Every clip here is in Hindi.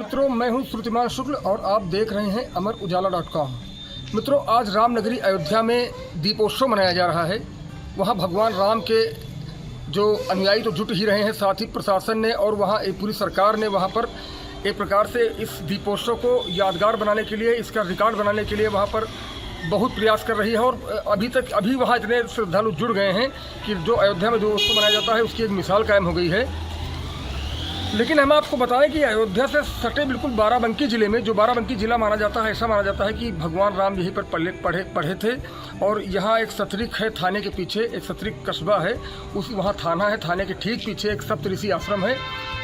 मित्रों, मैं हूं श्रुतिमान शुक्ल और आप देख रहे हैं अमर उजाला.com। मित्रों, आज रामनगरी अयोध्या में दीपोत्सव मनाया जा रहा है। वहां भगवान राम के जो अनुयायी तो जुट ही रहे हैं, साथ ही प्रशासन ने और वहां एक पूरी सरकार ने वहां पर एक प्रकार से इस दीपोत्सव को यादगार बनाने के लिए, इसका रिकॉर्ड बनाने के लिए वहां पर बहुत प्रयास कर रही है। और अभी वहाँ इतने श्रद्धालु जुड़ गए हैं कि जो अयोध्या में जो उत्सव मनाया जाता है उसकी एक मिसाल कायम हो गई है। लेकिन हम आपको बताएं कि अयोध्या से सटे बिल्कुल बाराबंकी ज़िले में, जो बाराबंकी ज़िला माना जाता है, ऐसा माना जाता है कि भगवान राम यहीं पर पढ़े थे। और यहाँ एक सतरिक है, थाने के पीछे एक सतरिक कस्बा है, वहाँ थाना है, थाने के ठीक पीछे एक सप्तऋषि आश्रम है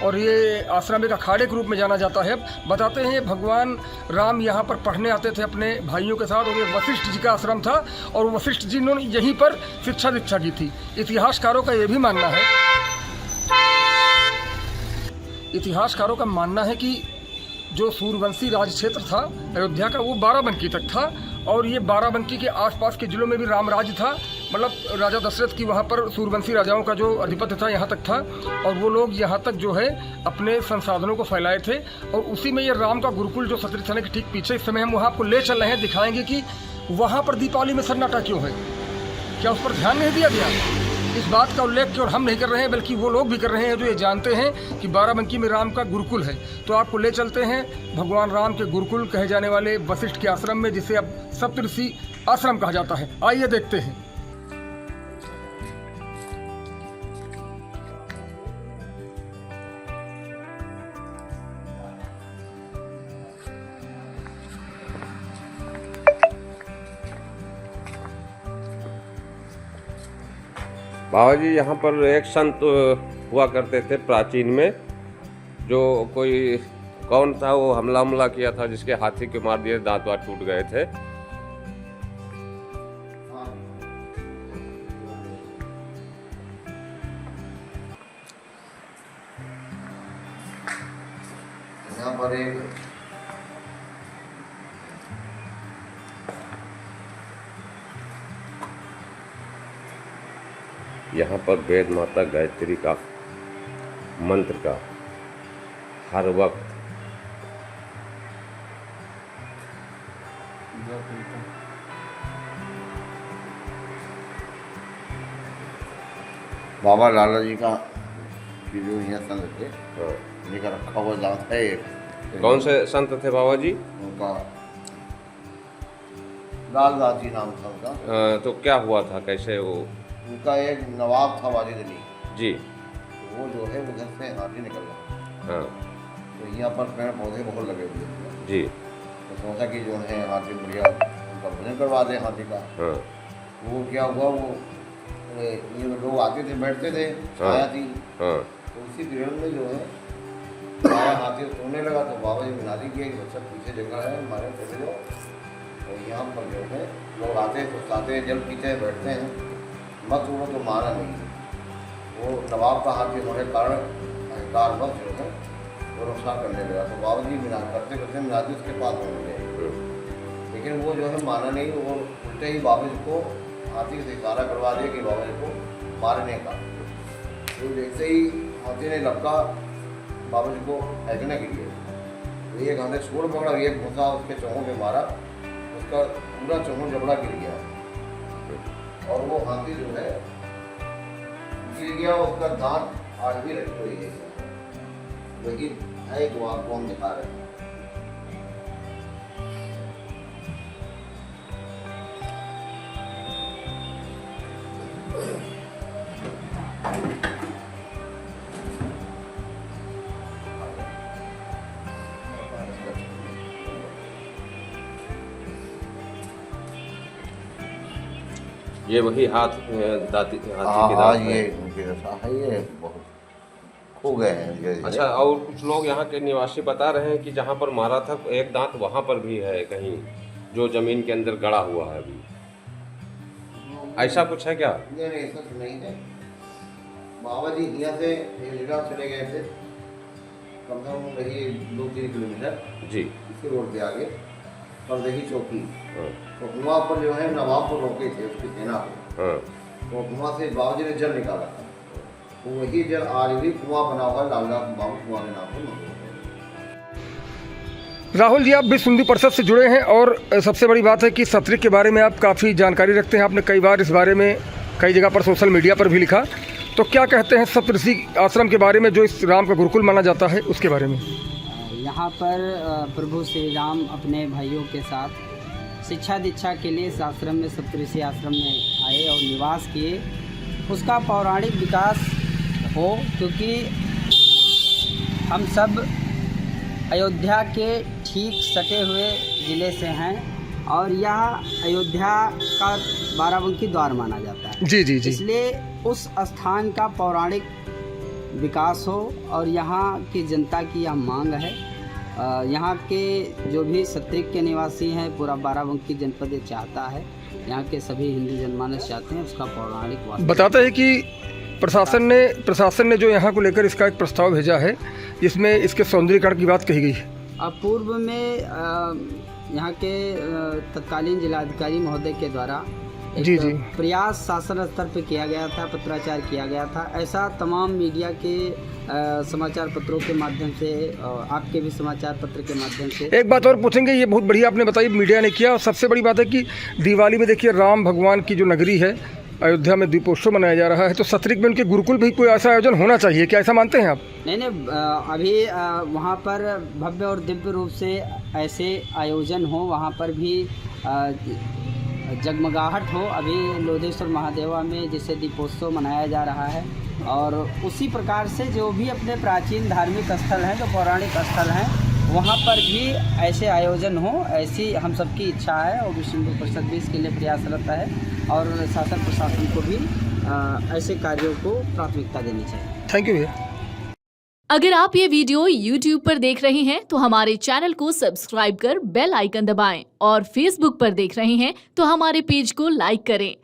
और ये आश्रम एक अखाड़े के रूप में जाना जाता है। बताते हैं भगवान राम यहाँ पर पढ़ने आते थे अपने भाइयों के साथ, और ये वशिष्ठ जी का आश्रम था और वशिष्ठ जी ने यहीं पर शिक्षा दीक्षा की थी। इतिहासकारों का ये भी मानना है, इतिहासकारों का मानना है कि जो सूर्यवंशी राज क्षेत्र था अयोध्या का, वो बाराबंकी तक था और ये बाराबंकी के आसपास के ज़िलों में भी राम राज्य था। मतलब राजा दशरथ की वहाँ पर सूर्यवंशी राजाओं का जो अधिपत्य था यहाँ तक था, और वो लोग यहाँ तक जो है अपने संसाधनों को फैलाए थे। और उसी में ये राम का गुरुकुल जो सतरिक थाने के ठीक पीछे, इस समय हम वहाँ आपको ले चल रहे हैं, दिखाएंगे कि वहाँ पर दीपावली में सन्नाटा क्यों है, क्या उस पर ध्यान नहीं दिया गया। इस बात का उल्लेख केवल हम नहीं कर रहे हैं, बल्कि वो लोग भी कर रहे हैं जो ये जानते हैं कि बाराबंकी में राम का गुरुकुल है। तो आपको ले चलते हैं भगवान राम के गुरुकुल कहे जाने वाले वशिष्ठ के आश्रम में, जिसे अब सप्तऋषि आश्रम कहा जाता है। आइए देखते हैं। बाबा जी, यहाँ पर एक संत हुआ करते थे प्राचीन में, जो कोई कौन था, वो हमला किया था, जिसके हाथी के मार दिए, दांत वात टूट गए थे। यहाँ पर एक यहाँ पर वेद माता गायत्री का मंत्र का हर वक्त बाबा लाला जी का कि जो यहाँ संत थे, इनका रखा हुआ दांत है एक। कौन से संत थे बाबा जी? उनका लालदास जी नाम था उनका। तो क्या हुआ था, कैसे वो? उनका एक नवाब था वाजिद अली जी। तो वो जो है वो घर से हाथी निकल गया। हाँ। तो यहाँ पर पेड़ पौधे बहुत लगे हुए थे जी। तो सोचा कि जो है हाथी बढ़िया उनका भोजन करवा दें हाथी का। हाँ। वो क्या हुआ, वो ये लोग आते थे, बैठते थे, छाया थी। हाँ। तो उसी पीरियड में जो है हमारा हाथी सोने लगा तो बाबा जी मिला दी कि एक बच्चा पीछे जगह है, हमारे चले जाओ। तो यहाँ पर जो है लोग आते तो खाते हैं, जल पीते हैं, बैठते हैं, मत उड़ो तो मारा नहीं। वो नवाब का हाथी होने के कारण अहंकार बस जो है वो नुकसान करने लगा। तो बाबा जी मिला करते करते मिलाते उसके पास होने गए, लेकिन वो जो है माना नहीं। वो उल्टे ही बाबा जी को हाथी से इशारा करवा दिया कि बाबा जी को मारने का। तो जैसे ही हाथी ने लपका बाबा जी को फेंकने के लिए, तो एक हाथ छोड़ पकड़ा, एक घुसा उसके चौहों पे मारा, उसका पूरा चौहों जबड़ा गिर गया और वो हाथी जो है गिर गया। उसका दांत आज भी रखी हुई है, लेकिन है जो आपको हम दिखा रहे हैं। ये वही हाथी के दांत? ये उनकी दशा है, ये बहुत खो गए हैं। अच्छा, और कुछ लोग यहाँ के निवासी बता रहे हैं कि जहाँ पर मारा था एक दांत वहाँ पर भी है कहीं, जो जमीन के अंदर गड़ा हुआ है अभी। ऐसा कुछ है क्या? नहीं, ऐसा तो नहीं है। बाबा जी यहाँ से हिजड़ा चले गए थे, कम से कम रही 2-3 किलोमीटर जी, इसी रोड पे आगे परदेही चौकी। हाँ। तो वहाँ पर जो है नवाब को रोके थे, उसकी सेना को। हाँ। तो वहाँ से बाबा जी ने जल निकाला था, तो वही जल आज भी कुआं बना हुआ है, लालदास बाबू कुआं के नाम से मशहूर है। राहुल जी, आप विश्व हिंदू परिषद से जुड़े हैं और सबसे बड़ी बात है कि सतरिक के बारे में आप काफ़ी जानकारी रखते हैं। आपने कई बार इस बारे में कई जगह पर सोशल मीडिया पर भी लिखा। तो क्या कहते हैं सप्तऋषि आश्रम के बारे में, जो इस राम का गुरुकुल माना जाता है, उसके बारे में? यहाँ पर प्रभु श्री राम अपने भाइयों के साथ शिक्षा दीक्षा के लिए इस आश्रम में, सप्तऋषि आश्रम में आए और निवास किए। उसका पौराणिक विकास हो, क्योंकि हम सब अयोध्या के ठीक सटे हुए ज़िले से हैं और यह अयोध्या का बाराबंकी द्वार माना जाता है। जी जी जी। इसलिए उस स्थान का पौराणिक विकास हो और यहाँ की जनता की यह मांग है। यहाँ के जो भी सतरिक के निवासी हैं, पूरा बाराबंकी जनपद ये चाहता है, यहाँ के सभी हिंदू जनमानस चाहते हैं उसका पौराणिक वास्तव। बताता है कि प्रशासन ने जो यहाँ को लेकर इसका एक प्रस्ताव भेजा है, जिसमें इसके सौंदर्यीकरण की बात कही गई है। पूर्व में यहाँ के तत्कालीन जिलाधिकारी महोदय के द्वारा जी जी प्रयास शासन स्तर पर किया गया था, पत्राचार किया गया था। ऐसा तमाम मीडिया के समाचार पत्रों के माध्यम से, आपके भी समाचार पत्र के माध्यम से। एक बात और पूछेंगे, ये बहुत बढ़िया आपने बताई, मीडिया ने किया। और सबसे बड़ी बात है कि दिवाली में देखिए राम भगवान की जो नगरी है अयोध्या में दीपोत्सव मनाया जा रहा है, तो सतरिक में उनके गुरुकुल भी कोई ऐसा आयोजन होना चाहिए, क्या ऐसा मानते हैं आप? नहीं, अभी वहाँ पर भव्य और दिव्य रूप से ऐसे आयोजन हो, वहाँ पर भी जगमगाहट हो। अभी लोधेश्वर महादेवा में जैसे दीपोत्सव मनाया जा रहा है, और उसी प्रकार से जो भी अपने प्राचीन धार्मिक स्थल हैं, जो पौराणिक स्थल हैं, वहाँ पर भी ऐसे आयोजन हो, ऐसी हम सबकी इच्छा है। और विश्व हिंदू परिषद भी इसके लिए प्रयासरत है और शासन प्रशासन को भी ऐसे कार्यों को प्राथमिकता देनी चाहिए। थैंक यू भैया। अगर आप ये वीडियो YouTube पर देख रहे हैं तो हमारे चैनल को सब्सक्राइब कर बेल आइकन दबाएं, और Facebook पर देख रहे हैं तो हमारे पेज को लाइक करें।